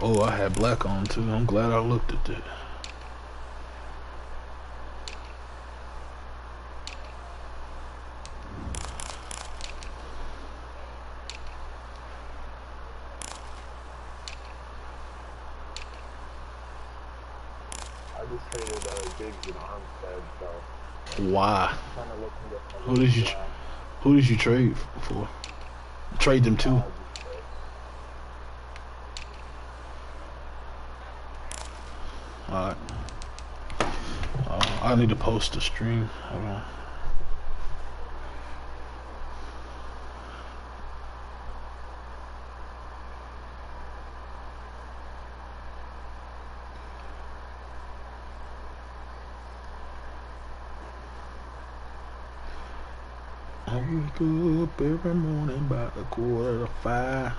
Oh, I had black on too. I'm glad I looked at that. I just traded Diggs and Armstead, so. Why? Kind of looking to Who did you trade for? Trade them to? Alright. I need to post a stream. Hold on. I wake up every morning about 4:45.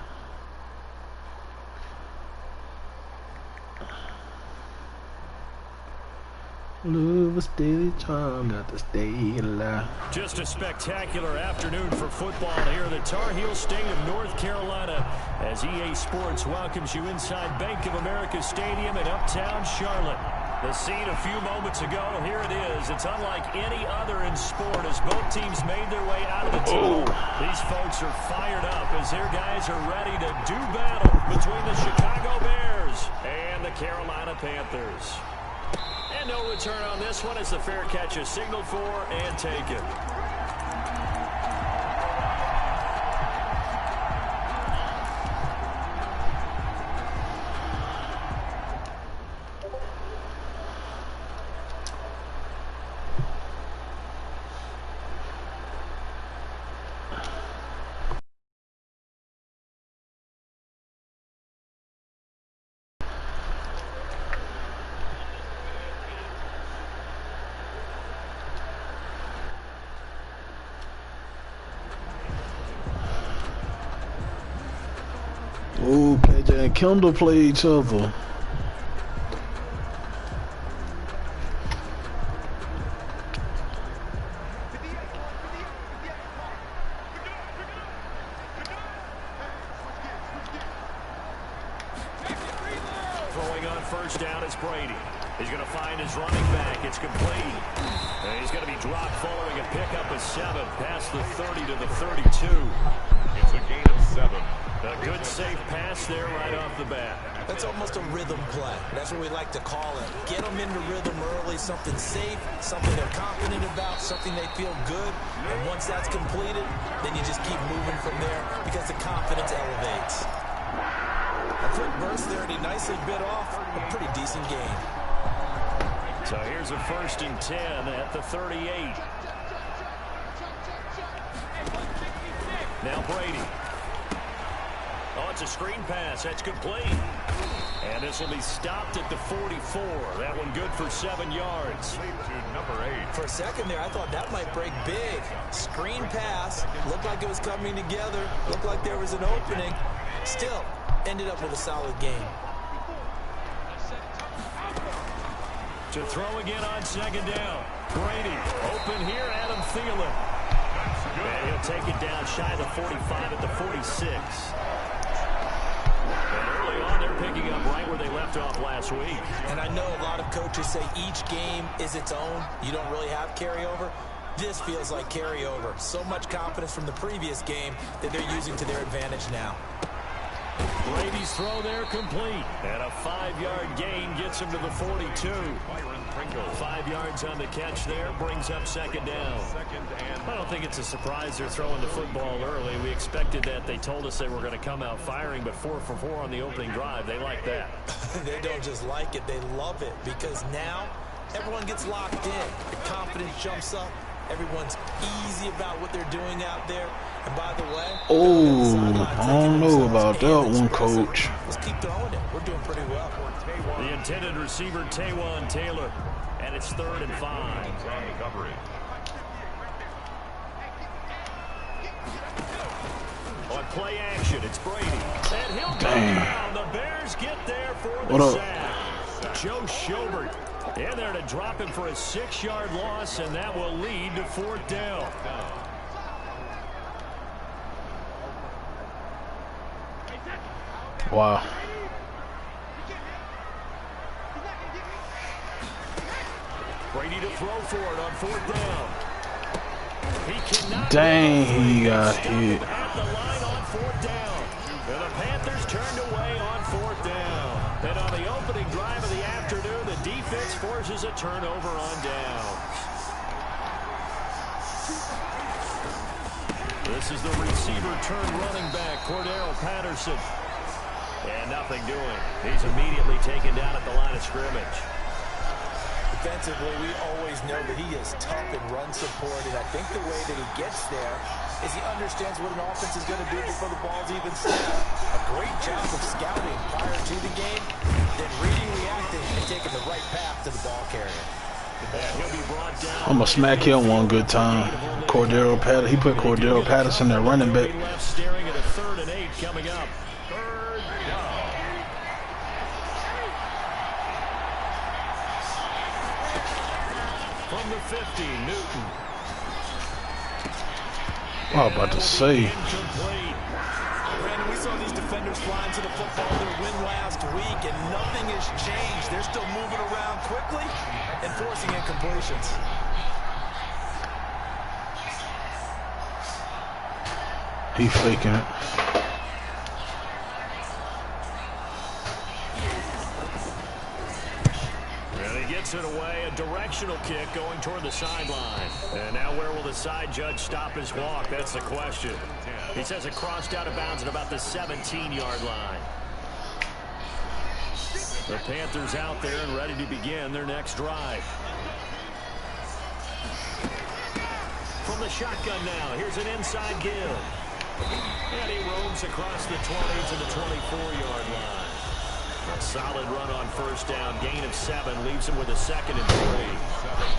Love a steady charm, got to stay alive. Just a spectacular afternoon for football here in the Tar Heel State of North Carolina as EA Sports welcomes you inside Bank of America Stadium in uptown Charlotte. The scene a few moments ago, here it is. It's unlike any other in sport as both teams made their way out of the tunnel. These folks are fired up as their guys are ready to do battle between the Chicago Bears and the Carolina Panthers. And no return on this one as the fair catch is signaled for and taken. Oh, KJ and Kendall play each other. Throwing on first down is Brady. He's going to find his running back. It's complete. And he's going to be dropped following a pickup of 7 past the 30 to the 32. It's a gain of 7. A good safe pass there right off the bat. That's almost a rhythm play. That's what we like to call it. Get them into rhythm early, something safe, something they're confident about, something they feel good. And once that's completed, then you just keep moving from there because the confidence elevates. A quick burst there, and he nicely bit off a pretty decent gain. So here's a 1st and 10 at the 38. Now Brady. Oh, it's a screen pass. That's complete. And this will be stopped at the 44. That one good for 7 yards. To number 8. For a second there, I thought that might break big. Screen pass. Looked like it was coming together. Looked like there was an opening. Still, ended up with a solid game. To throw again on 2nd down. Brady open here. Adam Thielen. And he'll take it down shy of the 45 at the 46. And early on, they're picking up right where they left off last week. And I know a lot of coaches say each game is its own. You don't really have carryover. This feels like carryover. So much confidence from the previous game that they're using to their advantage now. Brady's throw there complete. And a 5-yard gain gets him to the 42. 5 yards on the catch there, brings up 2nd down. I don't think it's a surprise they're throwing the football early. We expected that. They told us they were going to come out firing, but 4 for 4 on the opening drive. They like that. They don't just like it, they love it, because now everyone gets locked in. The confidence jumps up. Everyone's easy about what they're doing out there. And by the way, I don't know about that one, Coach. Let's keep throwing it. We're doing pretty well. The intended receiver, Taywan Taylor. And it's 3rd and 5. On play action, it's Brady. And he'll go down. The Bears get there for the sack. Joe Schobert in there to drop him for a 6-yard loss, and that will lead to 4th down. Wow. Brady to throw for it on 4th down. He cannot. Dang, he got hit. At the line on 4th down. And the Panthers turned away on 4th down. And on the opening drive of the afternoon, the defense forces a turnover on downs. This is the receiver turned running back, Cordero Patterson. And nothing doing. He's immediately taken down at the line of scrimmage. Defensively, we always know that he is tough in run support, and I think the way that he gets there is he understands what an offense is going to do before the ball's even snapped. A great job of scouting prior to the game, then reading, reacting, and taking the right path to the ball carrier. I'm going to smack him one good time. Cordero Patterson. He put Cordero Patterson at running back. Staring at a 3rd and 8 coming up. 3rd down. From the 50, Newton. I was about to say. Brandon, we saw these defenders flying to the football their win last week, and nothing has changed. They're still moving around quickly and forcing incompletions. He faking it. It away, a directional kick going toward the sideline. And now where will the side judge stop his walk? That's the question. He says it crossed out of bounds at about the 17-yard line. The Panthers out there and ready to begin their next drive. From the shotgun now, here's an inside give. And he roams across the 20 to the 24-yard line. A solid run on 1st down. Gain of 7 leaves him with a 2nd and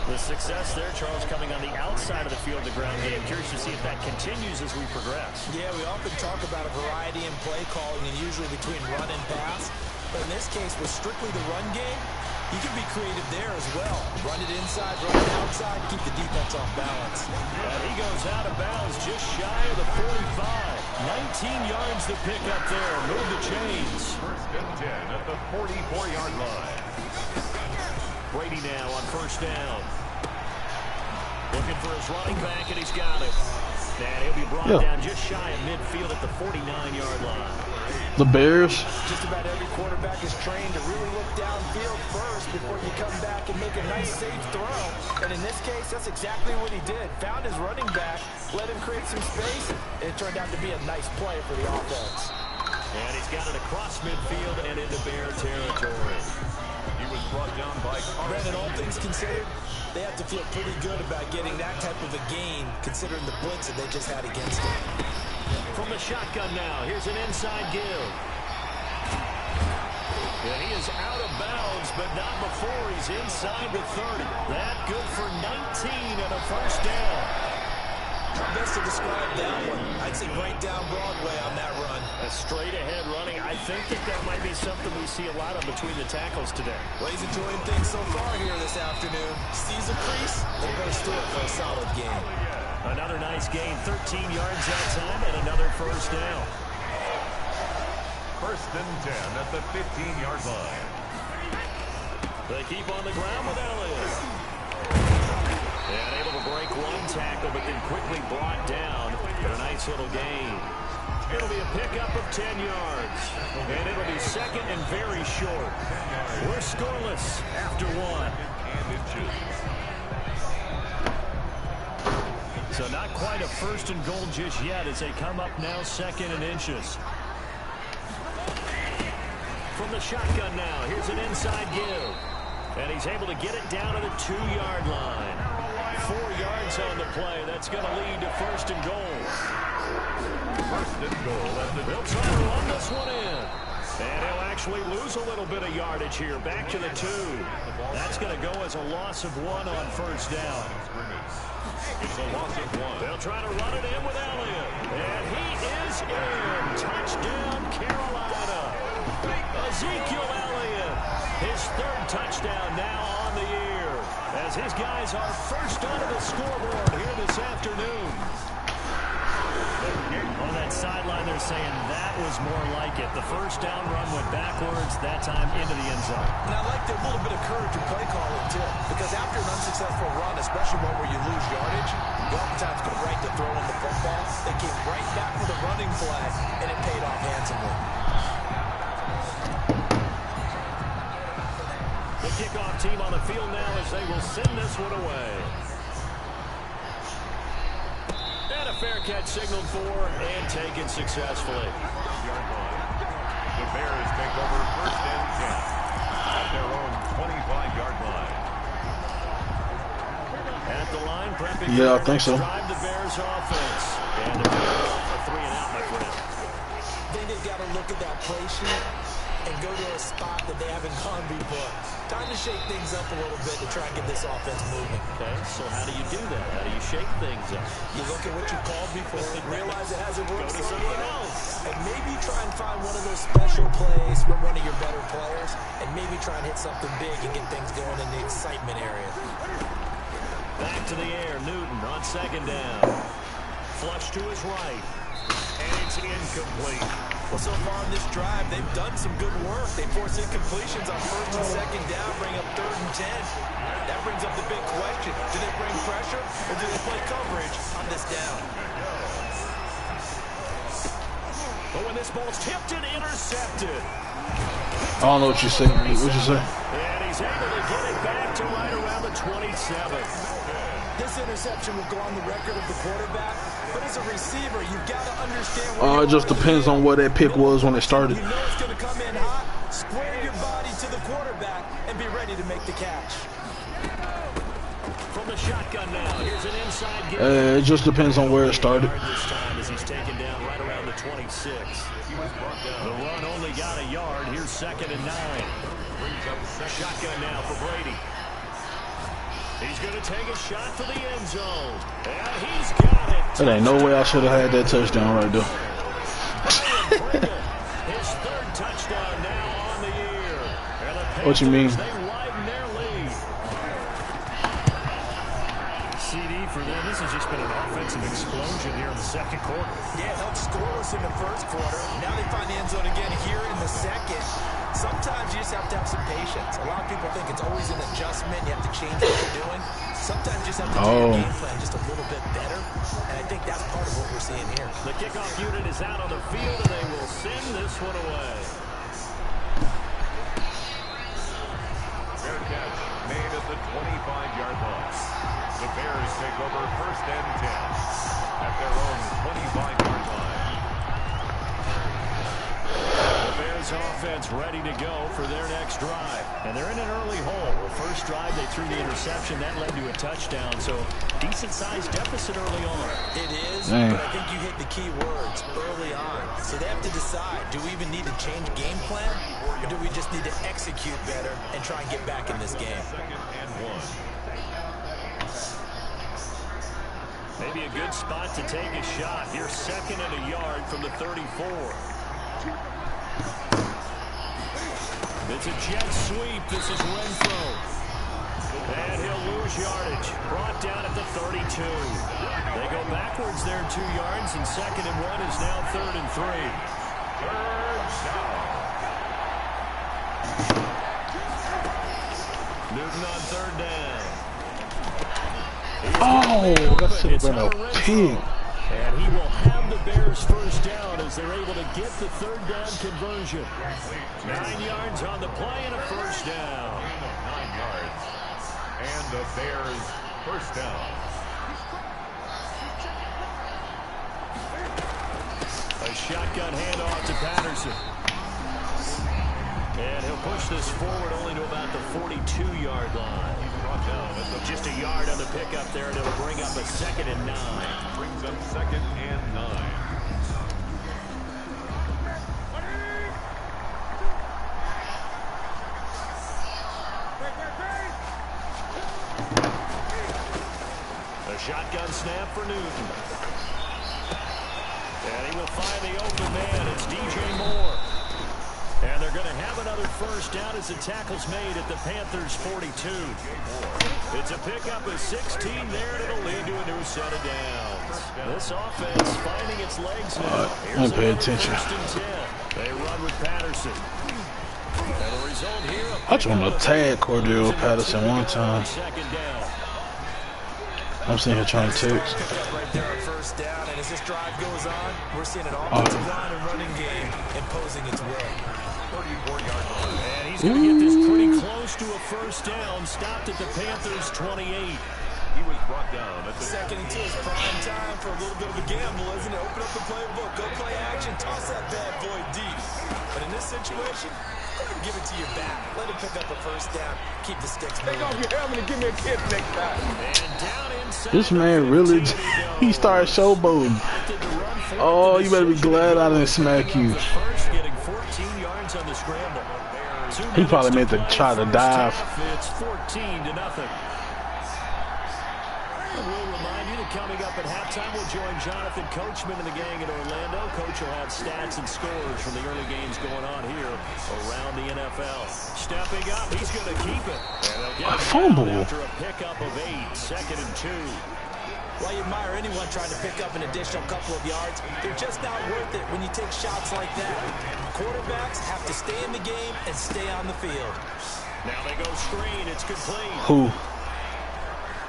3. The success there, Charles, coming on the outside of the field, the ground game. Curious to see if that continues as we progress. Yeah, we often talk about a variety in play calling and usually between run and pass. But in this case, with strictly the run game, you can be creative there as well. Run it inside, run it outside, keep the defense off balance. And he goes out of bounds just shy of the 45. 19 yards to pick up there. Move the chains. 1st and 10 at the 44-yard line. Brady now on 1st down. Looking for his running back, and he's got it. And he'll be brought down just shy of midfield at the 49-yard line. The Bears. Just about every quarterback is trained to really look downfield first before you come back and make a nice, safe throw. And in this case, that's exactly what he did. Found his running back, let him create some space, and it turned out to be a nice play for the offense. And he's got it across midfield and into Bear territory. He was brought down by Brandon, all things considered, they have to feel pretty good about getting that type of a gain, considering the blitz that they just had against him. From the shotgun now, here's an inside give. And he is out of bounds, but not before he's inside the 30. That good for 19 and a 1st down. How best to describe that one? I'd say right down Broadway on that run. A straight-ahead running. I think that might be something we see a lot of between the tackles today. Well, he's enjoying things so far here this afternoon. Sees a crease, and goes through it for a solid game. Another nice gain, 13 yards that time, and another 1st down. 1st and 10 at the 15-yard line. They keep on the ground with Elliott. And able to break one tackle, but then quickly brought down for a nice little gain. It'll be a pickup of 10 yards. And it'll be 2nd and very short. We're scoreless after 1. So not quite a 1st and goal just yet as they come up now 2nd and inches. From the shotgun now, here's an inside give. And he's able to get it down to the 2-yard line. 4 yards on the play. That's going to lead to 1st and goal. 1st and goal. They'll try to run this one in. And he'll actually lose a little bit of yardage here. Back to the 2. That's going to go as a loss of 1 on 1st down. It's a loss of 1. They'll try to run it in with Elliott. And he is in. Touchdown, Carolina. Ezekiel Elliott. His 3rd touchdown now on the year. As his guys are first onto the scoreboard here this afternoon. On that sideline, they're saying that was more like it. The first down run went backwards, that time into the end zone. And I like a little bit of courage in play calling, too, because after an unsuccessful run, especially one where you lose yardage, you oftentimes go right to throwing the football. They came right back with a running flag, and it paid off handsomely. The kickoff team on the field now as they will send this one away. And a fair catch signaled for and taken successfully. The Bears take over first and 10 at their own 25-yard line. At the line, prepping yeah, I think so. Drive the Bears offense. And they're a 3-and-out, my friend. I think they've got to look at that play sheet and go to a spot that they haven't gone before. Time to shake things up a little bit to try and get this offense moving. Okay, so how do you do that? How do you shake things up? You look at what you called before and realize it hasn't worked. Go to something else. And maybe try and find one of those special plays from one of your better players and maybe try and hit something big and get things going in the excitement area. Back to the air, Newton on second down. Flush to his right. And it's incomplete. Well, so far on this drive, they've done some good work. They force incompletions on first and second down, bring up 3rd and 10. That brings up the big question. Do they bring pressure or do they play coverage on this down? But when this ball's tipped and intercepted. I don't know what you say. What'd you say? And he's able to get it back to right around the 27. This interception will go on the record of the quarterback, but as a receiver, you've got to understand where it just depends on what that pick was when it started. You know it's going to come in hot, square your body to the quarterback, and be ready to make the catch. From the shotgun now, here's an inside give. It just depends on where it started. This time as he's taken down right around the 26. The run only got a yard. Here's 2nd and 9. Shotgun now for Brady. He's going to take a shot for the end zone. And he's got it. There ain't no way I should have had that touchdown right there. His 3rd touchdown now on the year. And the Panthers, What you mean? they widen their lead. CD for them. This has just been an offensive explosion here in the second quarter. Yeah, held scoreless in the first quarter. Now they find the end zone again here in the second. Sometimes you just have to have some patience. A lot of people think it's always an adjustment. You have to change what you're doing. Sometimes you just have to do your game plan just a little bit better. And I think that's part of what we're seeing here. The kickoff unit is out on the field, and they will send this one away. Fair catch made at the 25-yard line. The Bears take over first and 10 at their own 25-yard line. The Bears offense ready to go for their next drive. And they're in an early hole. The first drive, they threw the interception. That led to a touchdown. So, decent-sized deficit early on. It is, Dang. but I think you hit the key words early on. So they have to decide, do we even need to change game plan? Or do we just need to execute better and try and get back in this game? 2nd and 1. Maybe a good spot to take a shot. Here's 2nd and a yard from the 34. It's a jet sweep. This is Renfro. And he'll lose yardage. Brought down at the 32. They go backwards there 2 yards, and 2nd and 1 is now 3rd and 3. Newton on 3rd down. Oh, that should have been a pig. And he will have the Bears first down as they're able to get the 3rd down conversion. 9 yards on the play and a first down. 9 yards. And the Bears first down. A shotgun handoff to Patterson. And he'll push this forward only to about the 42-yard line. Just a yard on the pickup there, and it'll bring up a 2nd and 9. Brings up 2nd and 9. A shotgun snap for Newton. And he will find the open man. It's DJ Moore. And they're going to have another first down as the tackle's made at the Panthers' 42. It's a pickup of 16 there, and it'll lead to a new set of downs. This offense finding its legs now. Don't pay attention. They run with Patterson. And the result here, I just want to tag Cordero Patterson one time. I'm sitting here trying to text. Right there on first down, and as this drive goes on, we're seeing an offensive line and running game imposing its will. 34-yard line. And he's going to get this pretty close to a first down. Stopped at the Panthers' 28. He was brought down at the Second and 2 is prime time for a little bit of a gamble, isn't it? Open up the playbook, go play action, toss that bad boy deep. But in this situation, go ahead and give it to your back. Let him pick up a first down. Keep the sticks moving. Take off your helmet and give me a kiss next time. And down inside. This man really, he started showboating. Oh, you better be glad I didn't smack you. First, getting 14 yards on the scramble. He probably meant to try to dive. It's 14-0. We'll remind you that coming up at halftime, we'll join Jonathan Coachman and the gang in Orlando. Coach will have stats and scores from the early games going on here around the NFL. Stepping up, he's going to keep it. A fumble. After a pickup of 8, second and 2. Well, you admire anyone trying to pick up an additional couple of yards. They're just not worth it when you take shots like that. Quarterbacks have to stay in the game and stay on the field. Now they go screen. It's complete. Who?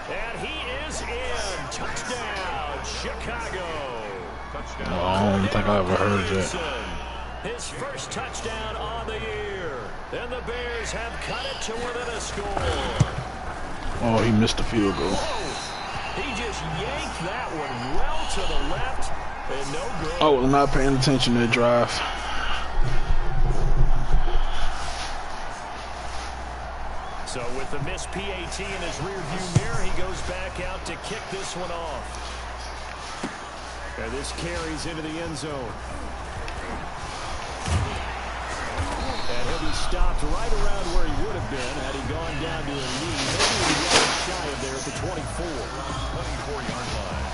And he is in. Touchdown, Chicago. touchdown. Oh, I don't think I ever heard that. His first touchdown on the year. And the Bears have cut it to within a score. Oh, he missed the field goal. He just yanked that one well to the left. And no good. I was not paying attention to the drive. So with the missed PAT in his rearview mirror, he goes back out to kick this one off. And this carries into the end zone. And he'll be stopped right around where he would have been had he gone down to a knee. Maybe he was shy of there at the 24. 24-yard line.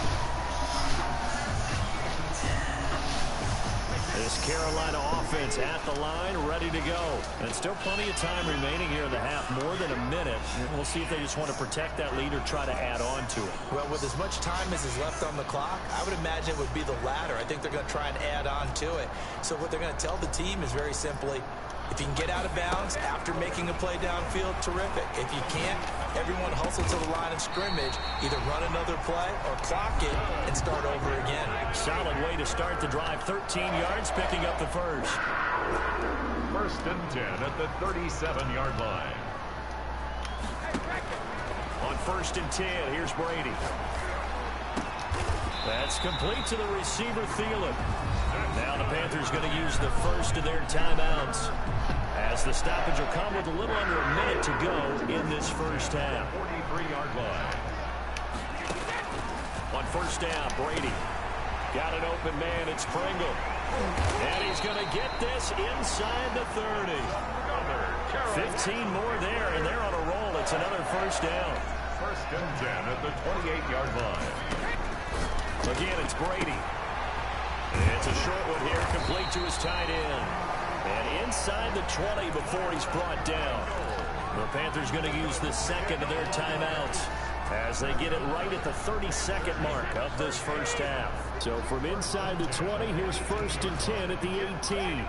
This Carolina offense at the line, ready to go. And still plenty of time remaining here in the half, more than a minute. We'll see if they just want to protect that lead or try to add on to it. Well, with as much time as is left on the clock, I would imagine it would be the latter. I think they're going to try and add on to it. So what they're going to tell the team is very simply, if you can get out of bounds after making a play downfield, terrific. If you can't, everyone hustle to the line of scrimmage, either run another play or clock it and start over again. Solid way to start the drive. 13 yards, picking up the first. First and 10 at the 37-yard line. On first and 10, here's Brady. That's complete to the receiver, Thielen. Now the Panthers going to use the first of their timeouts, as the stoppage will come with a little under a minute to go in this first half. 43-yard line. On first down, Brady. Got an open man, it's Pringle. And he's going to get this inside the 30. 15 more there, and they're on a roll. It's another first down. First and 10 at the 28-yard line. Again, it's Brady. It's a short one here, complete to his tight end. And inside the 20 before he's brought down. The Panthers going to use the second of their timeouts as they get it right at the 32nd mark of this first half. So from inside the 20, here's first and 10 at the 18.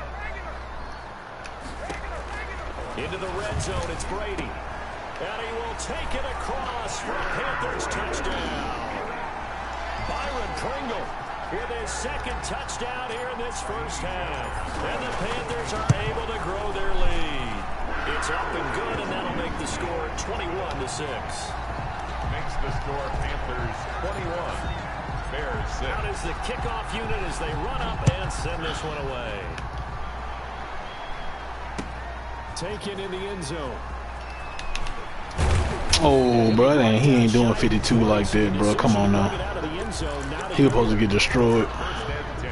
Into the red zone, it's Brady. And he will take it across for a Panthers touchdown. Byron Pringle with his second touchdown here in this first half. And the Panthers are able to grow their lead. It's up and good, and that'll make the score 21-6. Makes the score Panthers 21. Bears 6. Out is the kickoff unit as they run up and send this one away. Taken in the end zone. Oh, bro, he ain't doing 52 like that, bro. Come on now. He was supposed to get destroyed. First and 10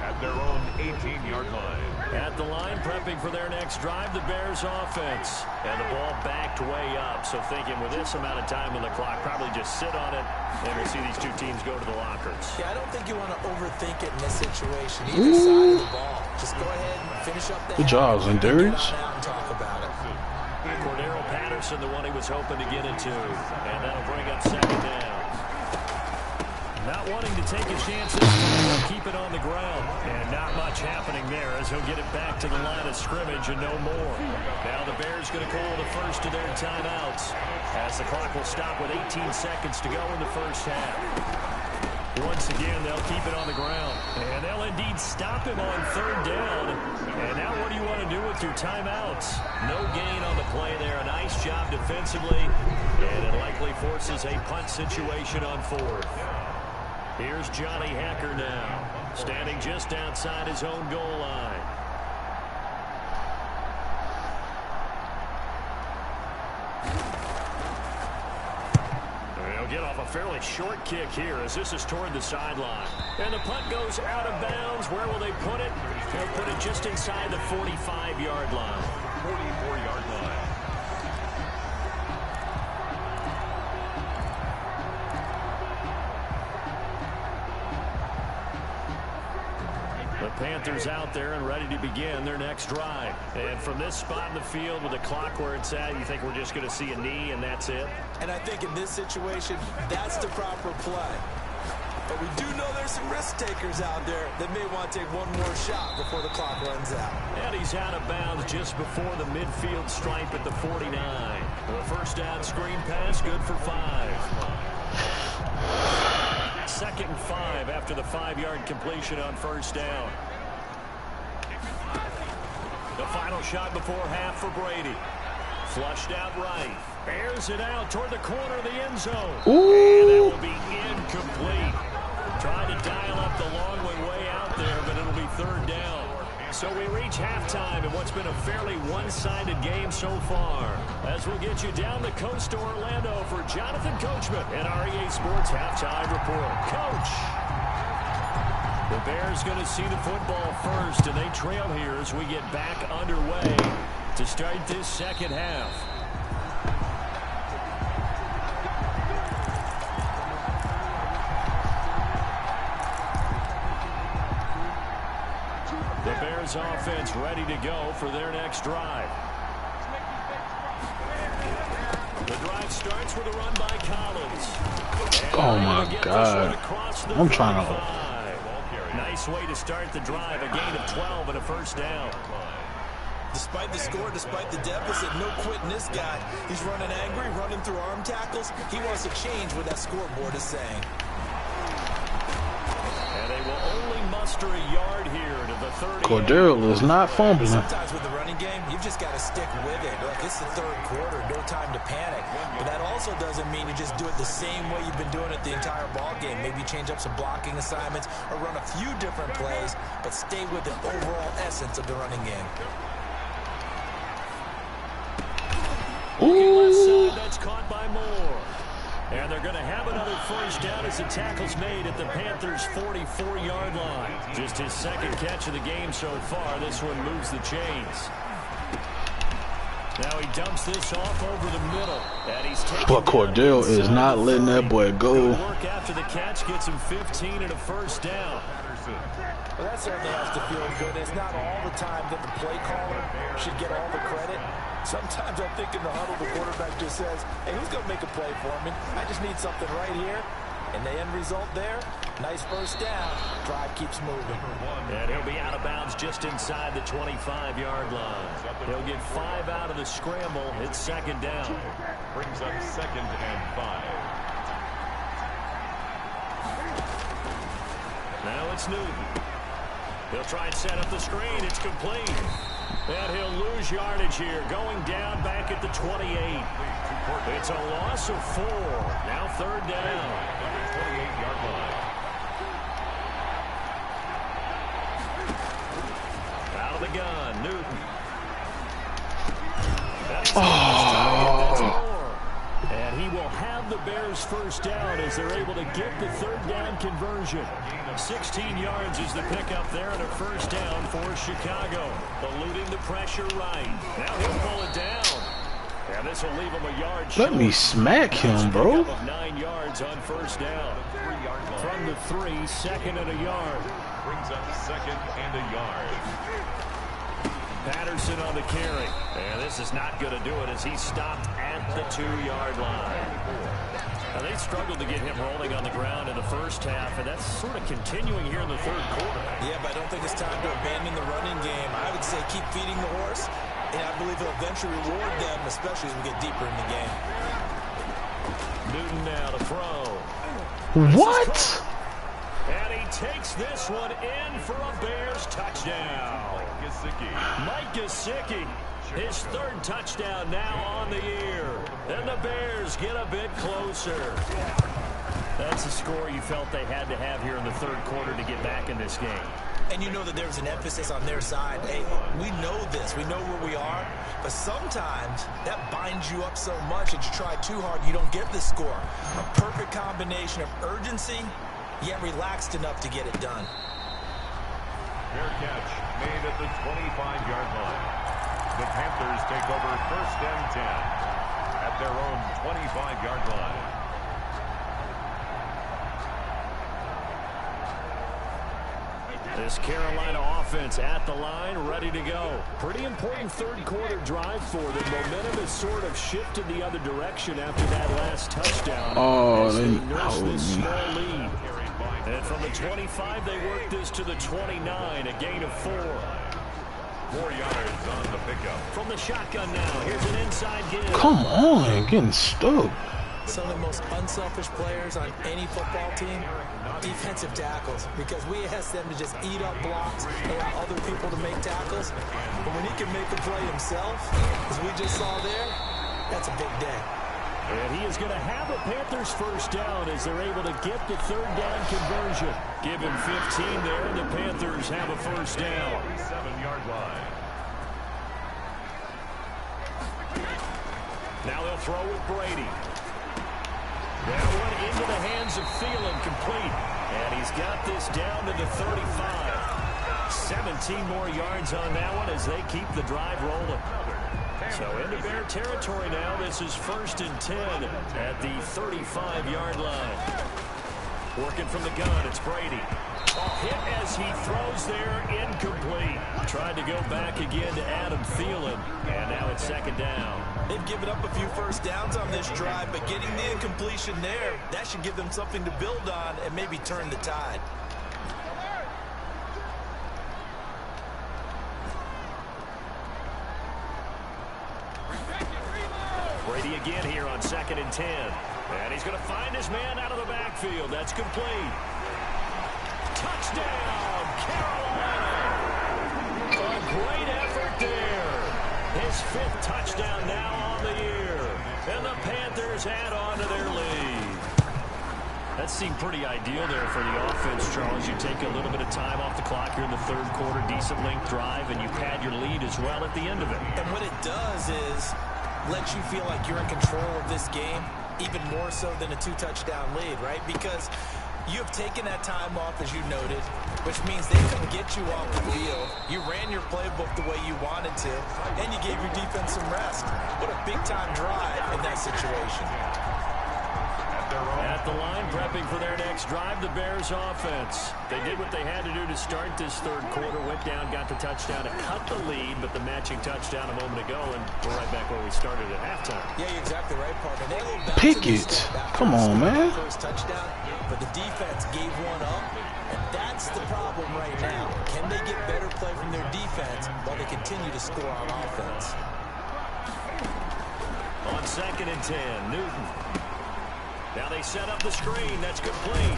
at their own 18-yard line. At the line, prepping for their our next drive, the Bears offense. And the ball backed way up. So thinking with this amount of time on the clock, probably just sit on it, and we'll see these two teams go to the lockers. Yeah, I don't think you want to overthink it in this situation. Either side of the ball. Just go ahead and finish up the Good job, Zendarius. Talk about it. Cordero Patterson, the one he was hoping to get into. And that'll bring up second down. Not wanting to take a chance this time, he'll keep it on the ground. And not much happening there as he'll get it back to the line of scrimmage and no more. Now the Bears going to call the first of their timeouts as the clock will stop with 18 seconds to go in the first half. Once again, they'll keep it on the ground. And they'll indeed stop him on third down. And now what do you want to do with your timeouts? No gain on the play there. A nice job defensively. And it likely forces a punt situation on fourth. Here's Johnny Hacker now, standing just outside his own goal line. He'll get off a fairly short kick here as this is toward the sideline. And the punt goes out of bounds. Where will they put it? They'll put it just inside the 45-yard line. 44-yard line. The Panthers out there and ready to begin their next drive. And from this spot in the field with the clock where it's at, you think we're just going to see a knee and that's it? And I think in this situation, that's the proper play. But we do know there's some risk takers out there that may want to take one more shot before the clock runs out. And he's out of bounds just before the midfield stripe at the 49. The first down screen pass, good for 5. 2nd and 5 after the 5-yard completion on first down. The final shot before half for Brady. Flushed out right. Bears it out toward the corner of the end zone. Ooh. And that will be incomplete. Trying to dial up the long way out there, but it'll be third down. So we reach halftime in what's been a fairly one-sided game so far. As we'll get you down the coast to Orlando for Jonathan Coachman and our EA Sports Halftime Report. Coach! The Bears going to see the football first, and they trail here as we get back underway to start this second half. The Bears offense ready to go for their next drive. The drive starts with a run by Collins. Oh my God. I'm trying to. Nice way to start the drive. A gain of 12 and a first down. Despite the score, despite the deficit, no quitting this guy. He's running angry, running through arm tackles. He wants to change what that scoreboard is saying. And they will only muster a yard here to the 30. Cordero is not fumbling. Sometimes with the running game, you've just got to stick with it. Look, it's the third quarter, no time to panic. But that also doesn't mean you just do it the same way you've been doing it the entire ball game. Maybe change up some blocking assignments or run a few different plays, but stay with the overall essence of the running game. Ooh. That's caught by Moore. And they're going to have another first down as the tackle's made at the Panthers' 44-yard line. Just his second catch of the game so far. This one moves the chains. Now he dumps this off over the middle. And he's But Cordell is not letting that boy go. Work after the catch gets him 15 and a first down. Well, that certainly has to feel good. It's not all the time that the play caller should get all the credit. Sometimes I think in the huddle, the quarterback just says, hey, who's going to make a play for me? I just need something right here. And the end result there, nice first down. Drive keeps moving. And he'll be out of bounds just inside the 25-yard line. He'll get 5 out of the scramble. It's second down. Brings up 2nd and 5. Now it's Newton. He'll try and set up the screen. It's complete. And he'll lose yardage here. Going down back at the 28. It's a loss of 4. Now third down. 28-yard line. Out of the gun, Newton. Oh. And he will have the Bears first down as they're able to get the third down conversion. 16 yards is the pickup there and a first down for Chicago. Eluding the pressure right. Now he'll pull it down. And this will leave him a yard short. Let me smack him, bro. 9 yards on first down. From the 3, 2nd and a yard. Brings up 2nd and a yard. Patterson on the carry. And this is not going to do it as he's stopped at the 2-yard line. Now, they struggled to get him rolling on the ground in the first half, and that's sort of continuing here in the third quarter. Yeah, but I don't think it's time to abandon the running game. I would say keep feeding the horse, and I believe it'll eventually reward them, especially as we get deeper in the game. Newton now to throw. What? And he takes this one in for a Bears touchdown. Mike Gesicki, his 3rd touchdown now on the year. And the Bears get a bit closer. That's a score you felt they had to have here in the third quarter to get back in this game. And you know that there's an emphasis on their side. Hey, we know this. We know where we are. But sometimes that binds you up so much that you try too hard, you don't get the score. A perfect combination of urgency, yet relaxed enough to get it done. Fair catch made at the 25-yard line. The Panthers take over 1st and 10 at their own 25-yard line. This Carolina offense at the line, ready to go. Pretty important third quarter drive for them. Momentum has sort of shifted the other direction after that last touchdown. Oh, they they nurse this small lead. And from the 25, they work this to the 29, a gain of 4. 4 yards on the pickup. From the shotgun now, here's an inside give. Come on, getting stuck. Some of the most unselfish players on any football team, defensive tackles, because we ask them to just eat up blocks, allow other people to make tackles. But when he can make a play himself, as we just saw there, that's a big day. And he is going to have a Panthers first down as they're able to get the third down conversion. Give him 15 there, and the Panthers have a first down. 7-yard line. Now they'll throw with Brady. That one into the hands of Thielen, complete. And he's got this down to the 35. 17 more yards on that one as they keep the drive rolling. So into Bear territory now. This is 1st and 10 at the 35-yard line. Working from the gun, it's Brady. Hit as he throws there, incomplete. Tried to go back again to Adam Thielen, and now it's 2nd down. They've given up a few first downs on this drive, but getting the incompletion there, that should give them something to build on and maybe turn the tide. Brady again here on 2nd and 10. And he's going to find his man out of the backfield. That's complete. Touchdown, Carolina. A great effort there. His 5th touchdown now on the year. And the Panthers add on to their lead. That seemed pretty ideal there for the offense, Charles. You take a little bit of time off the clock here in the third quarter, decent length drive, and you pad your lead as well at the end of it. And what it does is let you feel like you're in control of this game, even more so than a 2-touchdown lead, right? Because you have taken that time off, as you noted, which means they couldn't get you off the field. You ran your playbook the way you wanted to, and you gave your defense some rest. What a big-time drive in that situation. At the line, prepping for their next drive, the Bears offense. They did what they had to do to start this third quarter, went down, got the touchdown to cut the lead, but the matching touchdown a moment ago, and we're right back where we started at halftime. Yeah, you're exactly right, partner. Pickett, come on, man. First touchdown, but the defense gave one up, and that's the problem right now. Can they get better play from their defense while they continue to score on offense? On 2nd and 10, Newton. Now they set up the screen. That's complete.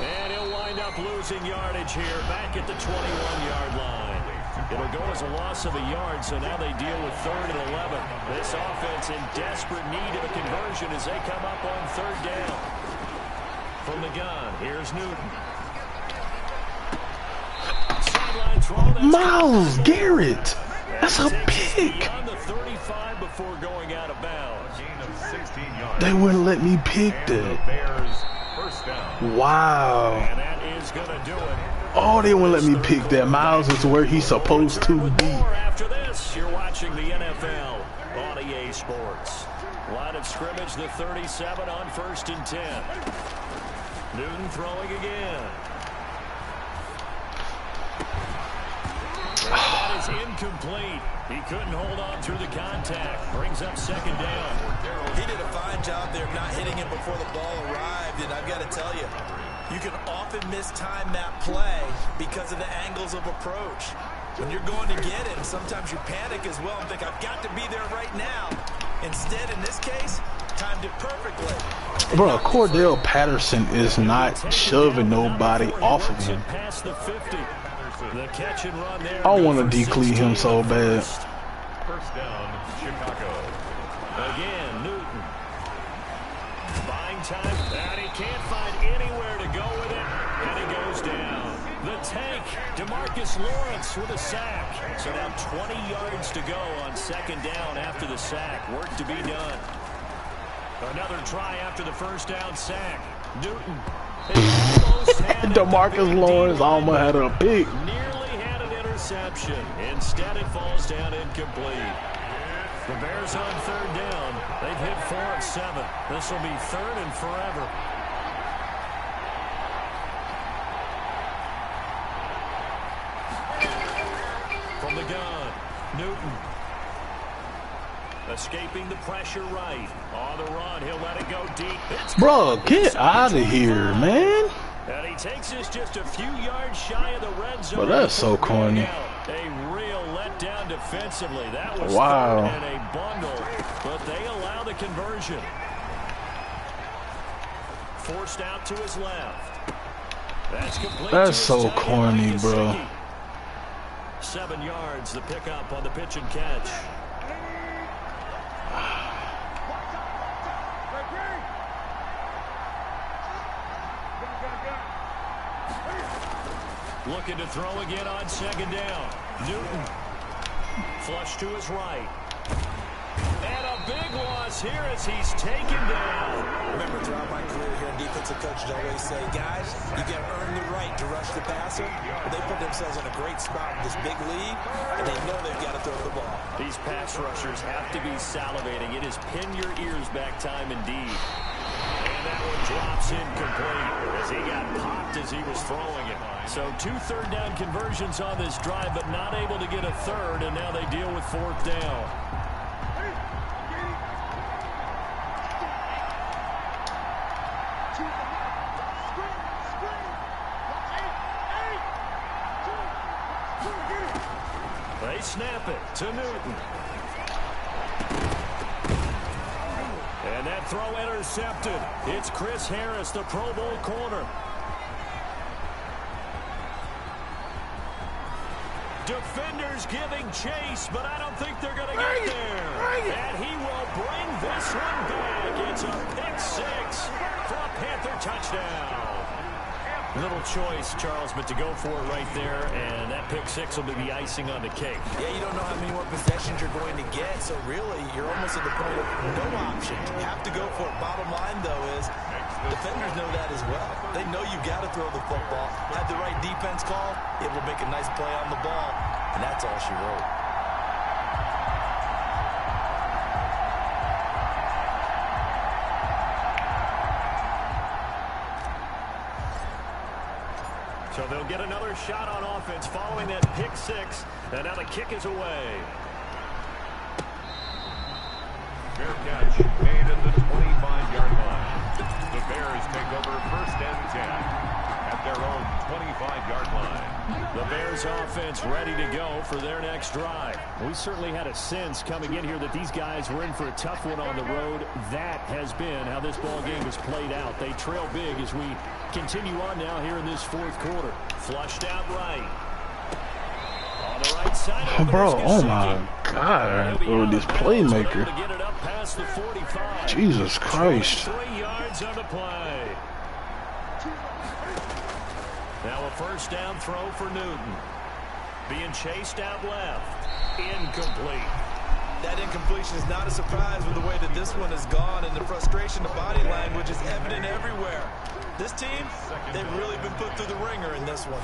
And he'll wind up losing yardage here back at the 21-yard line. It'll go as a loss of a yard, so now they deal with 3rd and 11. This offense in desperate need of a conversion as they come up on 3rd down. From the gun, here's Newton. Sideline throw. Myles Garrett. That's a pick. Beyond the 35 before going out of bounds. Gain of 16 yards. They wouldn't let me pick And the that. Bears first down. Wow. And that is going to do it. Oh, they wouldn't let me pick that. Miles is where he's supposed to be. More after this, you're watching the NFL on EA Sports. Line of scrimmage, the 37 on 1st and 10. Newton throwing again. That is incomplete. He couldn't hold on through the contact. Brings up 2nd down. He did a fine job there of not hitting him before the ball arrived, and I've got to tell you, you can often mistime that play because of the angles of approach. When you're going to get him, sometimes you panic as well and think, I've got to be there right now. Instead, in this case, timed it perfectly. Bro, Cordell Patterson is not shoving nobody off of him. Past the 50. The catch and run there. I want to decleat him so bad. First down, Chicago. Again, Newton. Buying time, and he can't find anywhere to go with it, and he goes down. The tank, DeMarcus Lawrence with a sack. So now 20 yards to go on 2nd down after the sack. Work to be done. Another try after the 1st down sack. Newton. DeMarcus Lawrence almost had a pick. Nearly had an interception. Instead, it falls down incomplete. The Bears on 3rd down. They've hit 4 of 7. This will be 3rd and forever. From the gun, Newton. Escaping the pressure right. On the run, he'll let it go deep. Bro, get out of here, man. And he takes us just a few yards shy of the red zone. But that's so corny. A real letdown defensively. That was wow. And a bundle, but they allow the conversion. Forced out to his left. That's complete. That's so corny, bro. 7 yards, the pickup on the pitch and catch. Looking to throw again on 2nd down. Newton. Flush to his right. And a big loss here as he's taken down. Remember, throughout my career here in defensive coaches always say, guys, you got to earn the right to rush the passer. But they put themselves in a great spot with this big lead, and they know they've got to throw the ball. These pass rushers have to be salivating. It is pin your ears back time indeed. And that one drops incomplete as he got popped as he was throwing it. So 2 3rd down conversions on this drive, but not able to get a 3rd, and now they deal with 4th down. They snap it to Newton. And that throw intercepted. It's Chris Harris, the Pro Bowl corner. Defenders giving chase, but I don't think they're going to get there. And he will bring this one back. It's a pick 6 for a Panther touchdown. Little choice, Charles, but to go for it right there, and that pick 6 will be the icing on the cake. Yeah, you don't know how many more possessions you're going to get, so really, you're almost at the point of no option. You have to go for it. Bottom line, though, is defenders know that as well. They know you got to throw the football. Had the right defense call, it will make a nice play on the ball, and that's all she wrote. So they'll get another shot on offense following that pick 6, and now the kick is away. Fair catch made at the 25-yard line. The Bears take over 1st and 10 at their own 25-yard line. The Bears offense ready to go for their next drive. We certainly had a sense coming in here that these guys were in for a tough one on the road. That has been how this ball game has played out. They trail big as we continue on now here in this 4th quarter. Flushed out right. On the right side. Bro, oh my God. Or this playmaker. Jesus Christ. 3 yards on the play. Now a 1st down throw for Newton. Being chased out left. Incomplete. That incompletion is not a surprise with the way that this one has gone, and the frustration, the body language is evident everywhere. This team, they've really been put through the ringer in this one.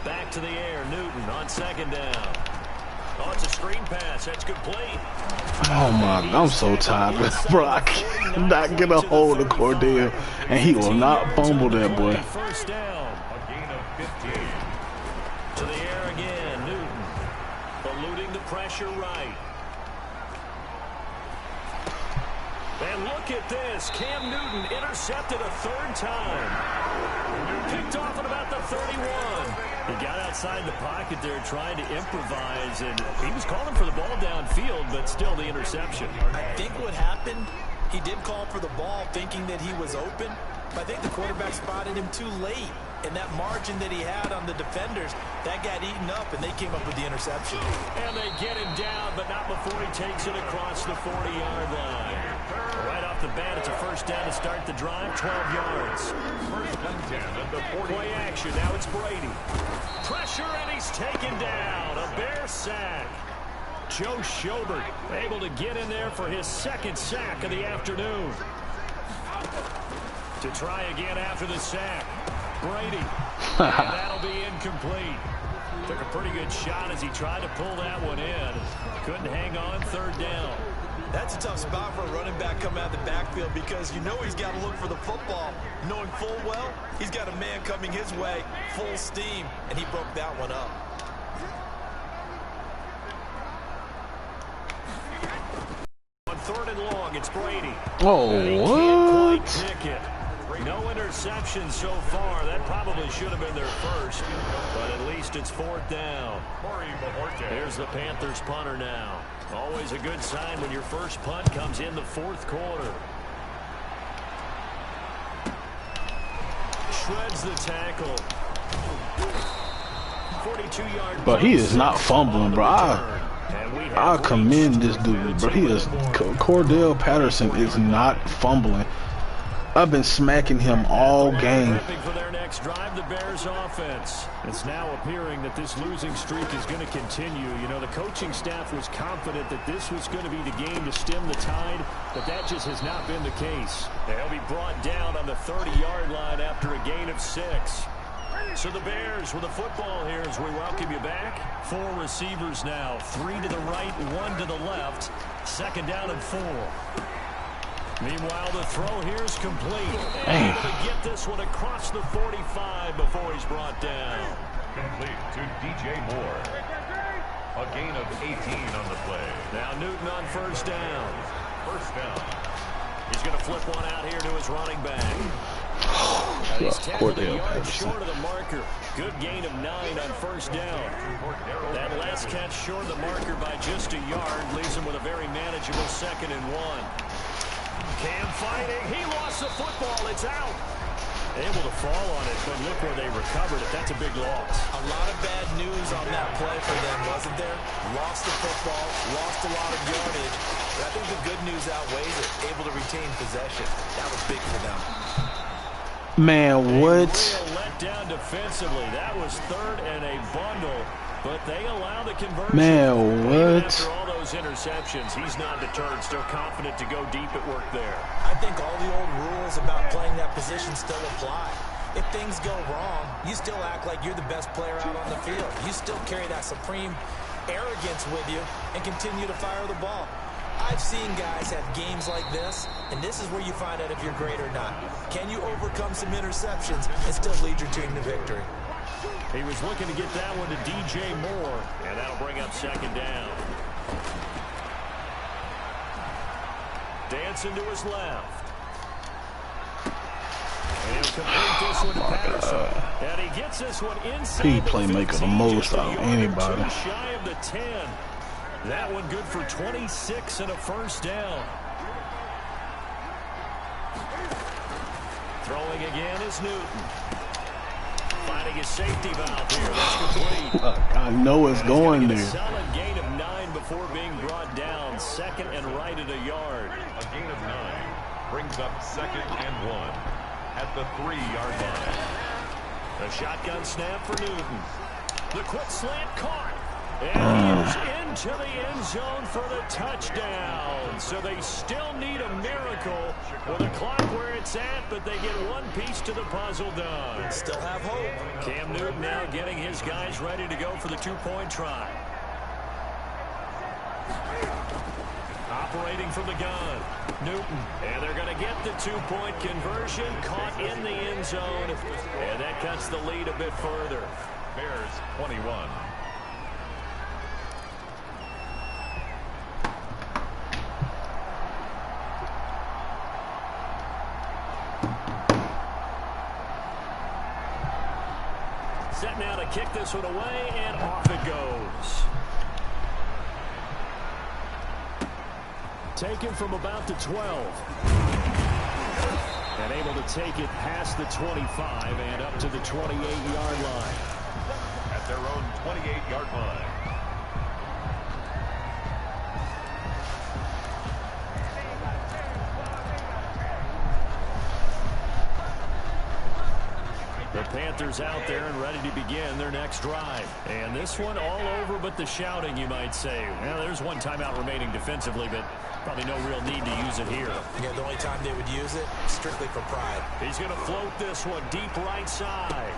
Back to the air, Newton on second down. Oh, it's a screen pass. That's complete. Oh my, I'm so tired, bro. I cannot get a hold of Cordell, and he will not fumble that boy. First down. A gain of 15. To the air again, Newton. Eluding the pressure right. And look at this. Cam Newton intercepted a third time. Picked off at about the 31. He got outside the pocket there trying to improvise, and he was calling for the ball downfield, but still the interception. I think what happened, he did call for the ball thinking that he was open, but I think the quarterback spotted him too late. And that margin that he had on the defenders, that got eaten up, and they came up with the interception. And they get him down, but not before he takes it across the 40-yard line. Right off the bat, it's a first down to start the drive, 12 yards. First and 10 at the 40. Play action, now it's Brady. Pressure, and he's taken down. A Bear sack. Joe Schobert able to get in there for his second sack of the afternoon. To try again after the sack. Brady. And that'll be incomplete. Took a pretty good shot as he tried to pull that one in. Couldn't hang on, third down. That's a tough spot for a running back coming out of the backfield because you know he's got to look for the football, knowing full well he's got a man coming his way, full steam, and he broke that one up. On third and long, it's Brady. Oh, what? Can't quite pick it. No interceptions so far. That probably should have been their first, but at least it's fourth down. Here's the Panthers punter now. Always a good sign when your first punt comes in the fourth quarter. Shreds the tackle. 42-yard. But he is not fumbling, bro. I commend this dude, bro. He is Cordell Patterson is not fumbling. I've been smacking him all game. For their next drive, the Bears offense. It's now appearing that this losing streak is going to continue. You know, the coaching staff was confident that this was going to be the game to stem the tide, but that just has not been the case. They'll be brought down on the 30-yard line after a gain of 6. So the Bears with the football here as we welcome you back. 4 receivers now, 3 to the right, 1 to the left. Second down and 4. Meanwhile, the throw here is complete. And able to get this one across the 45 before he's brought down. Complete to DJ Moore. A gain of 18 on the play. Now Newton on first down. First down. He's going to flip one out here to his running back. He's tackled a yard short of the marker. Good gain of 9 on first down. That last catch short of the marker by just a yard leaves him with a very manageable 2nd and 1. Cam fighting. He lost the football. It's out. Able to fall on it, but look where they recovered it. That's a big loss. A lot of bad news on that play for them, wasn't there? Lost the football, lost a lot of yardage, but I think the good news outweighs it. Able to retain possession. That was big for them. Man, what? Real let down defensively. That was third and a bundle, but they allow the conversion. Man, what? After all those interceptions, he's not deterred, still confident to go deep at work there. I think all the old rules about playing that position still apply. If things go wrong, you still act like you're the best player out on the field. You still carry that supreme arrogance with you and continue to fire the ball. I've seen guys have games like this, and this is where you find out if you're great or not. Can you overcome some interceptions and still lead your team to victory? He was looking to get that one to DJ Moore, and that'll bring up second down. Dancing to his left. And he'll complete this one to Patterson. And he gets this one inside. He playmaker the most out of anybody. Shy of the 10. That one good for 26 and a first down. Throwing again is Newton. Finding his safety valve here. That's complete. I know it's going there. Solid gain of 9 before being brought down. 2nd and right at a yard. A gain of 9 brings up 2nd and 1 at the 3-yard line. A shotgun snap for Newton. The quick slant caught. And he is into the end zone for the touchdown. So they still need a miracle with the clock where it's at, but they get one piece to the puzzle done. Still have hope. Cam Newton now getting his guys ready to go for the two-point try. Operating from the gun, Newton. And they're going to get the two-point conversion, caught in the end zone. And that cuts the lead a bit further. Bears 21. Set now to kick this one away, and off it goes. Taken from about the 12. And able to take it past the 25 and up to the 28-yard line. At their own 28-yard line. The Panthers out there and ready to begin their next drive. And this one all over but the shouting, you might say. Well, there's one timeout remaining defensively, but probably no real need to use it here. Yeah, the only time they would use it, strictly for pride. He's going to float this one deep right side.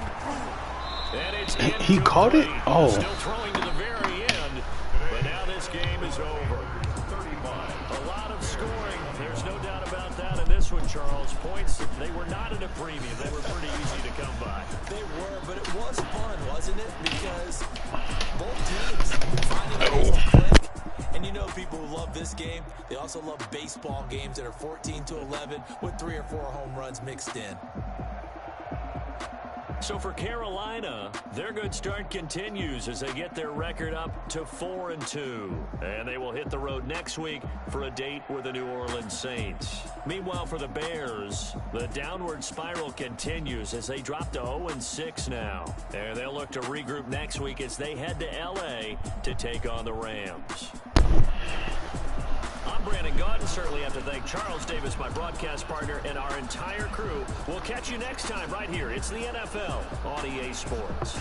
And it's he caught it? Oh. Still throwing to the very end, but now this game is over. 35. A lot of scoring. There's no doubt about that in this one, Charles. Points, they were not at a premium. They were pretty easy to come by. They were, but it was fun, wasn't it? Because both teams finding ways to click. And you know people who love this game, they also love baseball games that are 14-11 with 3 or 4 home runs mixed in. So for Carolina, their good start continues as they get their record up to 4-2. And they will hit the road next week for a date with the New Orleans Saints. Meanwhile, for the Bears, the downward spiral continues as they drop to 0-6 now. And they'll look to regroup next week as they head to L.A. to take on the Rams. I'm Brandon Gaudin. Certainly have to thank Charles Davis, my broadcast partner, and our entire crew. We'll catch you next time right here. It's the NFL on EA Sports.